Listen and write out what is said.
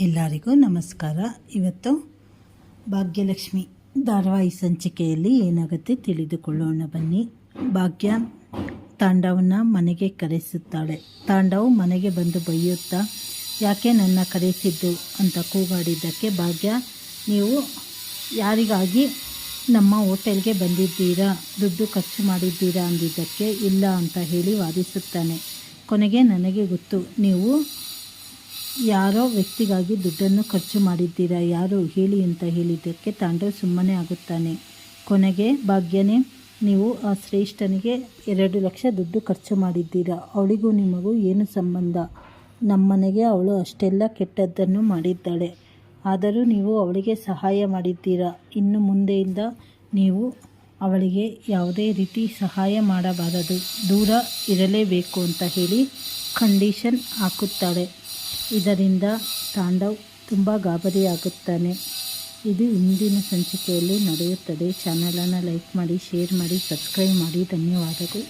ಎಲ್ಲರಿಗೂ ನಮಸ್ಕಾರ. ಇವತ್ತು ಭಾಗ್ಯಲಕ್ಷ್ಮಿ ಧಾರಾವಾಹಿ ಸಂಚಿಕೆಯಲ್ಲಿ ಏನಾಗುತ್ತೆ ತಿಳಿದುಕೊಳ್ಳೋಣ ಬನ್ನಿ. ಭಾಗ್ಯ ತಾಂಡವನ ಮನೆಗೆ ಕರೆಸುತ್ತಾಳೆ. ತಾಂಡವ್ ಮನೆಗೆ ಬಂದು ಬೈಯುತ್ತಾ, ಯಾಕೆ ನನ್ನ ಕರೆಸಿದ್ದು ಅಂತ ಕೂಗಾಡಿದ್ದಕ್ಕೆ ಭಾಗ್ಯ, ನೀವು ಯಾರಿಗಾಗಿ ನಮ್ಮ ಹೋಟೆಲ್ಗೆ ಬಂದಿದ್ದೀರಾ, ದುಡ್ಡು ಖರ್ಚು ಮಾಡಿದ್ದೀರಾ ಅಂದಿದ್ದಕ್ಕೆ ಇಲ್ಲ ಅಂತ ಹೇಳಿ ವಾದಿಸುತ್ತಾನೆ. ಕೊನೆಗೆ ನನಗೆ ಗೊತ್ತು, ನೀವು ಯಾರೋ ವ್ಯಕ್ತಿಗಾಗಿ ದುಡ್ಡನ್ನು ಖರ್ಚು ಮಾಡಿದ್ದೀರಾ, ಯಾರು ಹೇಳಿ ಅಂತ ಹೇಳಿದ್ದಕ್ಕೆ ತಾಂಡವ್ ಸುಮ್ಮನೆ ಆಗುತ್ತಾನೆ. ಕೊನೆಗೆ ಭಾಗ್ಯನೇ, ನೀವು ಆ ಶ್ರೇಷ್ಠನಿಗೆ 2 ಲಕ್ಷ ದುಡ್ಡು ಖರ್ಚು ಮಾಡಿದ್ದೀರಾ, ಅವಳಿಗೂ ನಿಮಗೂ ಏನು ಸಂಬಂಧ? ನಮ್ಮನೆಗೆ ಅವಳು ಅಷ್ಟೆಲ್ಲ ಕೆಟ್ಟದ್ದನ್ನು ಮಾಡಿದ್ದಾಳೆ, ಆದರೂ ನೀವು ಅವಳಿಗೆ ಸಹಾಯ ಮಾಡಿದ್ದೀರಾ. ಇನ್ನು ಮುಂದೆಯಿಂದ ನೀವು ಅವಳಿಗೆ ಯಾವುದೇ ರೀತಿ ಸಹಾಯ ಮಾಡಬಾರದು, ದೂರ ಇರಲೇಬೇಕು ಅಂತ ಹೇಳಿ ಕಂಡೀಷನ್ ಹಾಕುತ್ತಾಳೆ. ಇದರಿಂದ ತಾಂಡವ್ ತುಂಬ ಗಾಬರಿಯಾಗುತ್ತಾನೆ. ಇದು ಇಂದಿನ ಸಂಚಿಕೆಯಲ್ಲಿ ನಡೆಯುತ್ತದೆ. ಚಾನಲನ್ನು ಲೈಕ್ ಮಾಡಿ, ಶೇರ್ ಮಾಡಿ, ಸಬ್ಸ್ಕ್ರೈಬ್ ಮಾಡಿ. ಧನ್ಯವಾದಗಳು.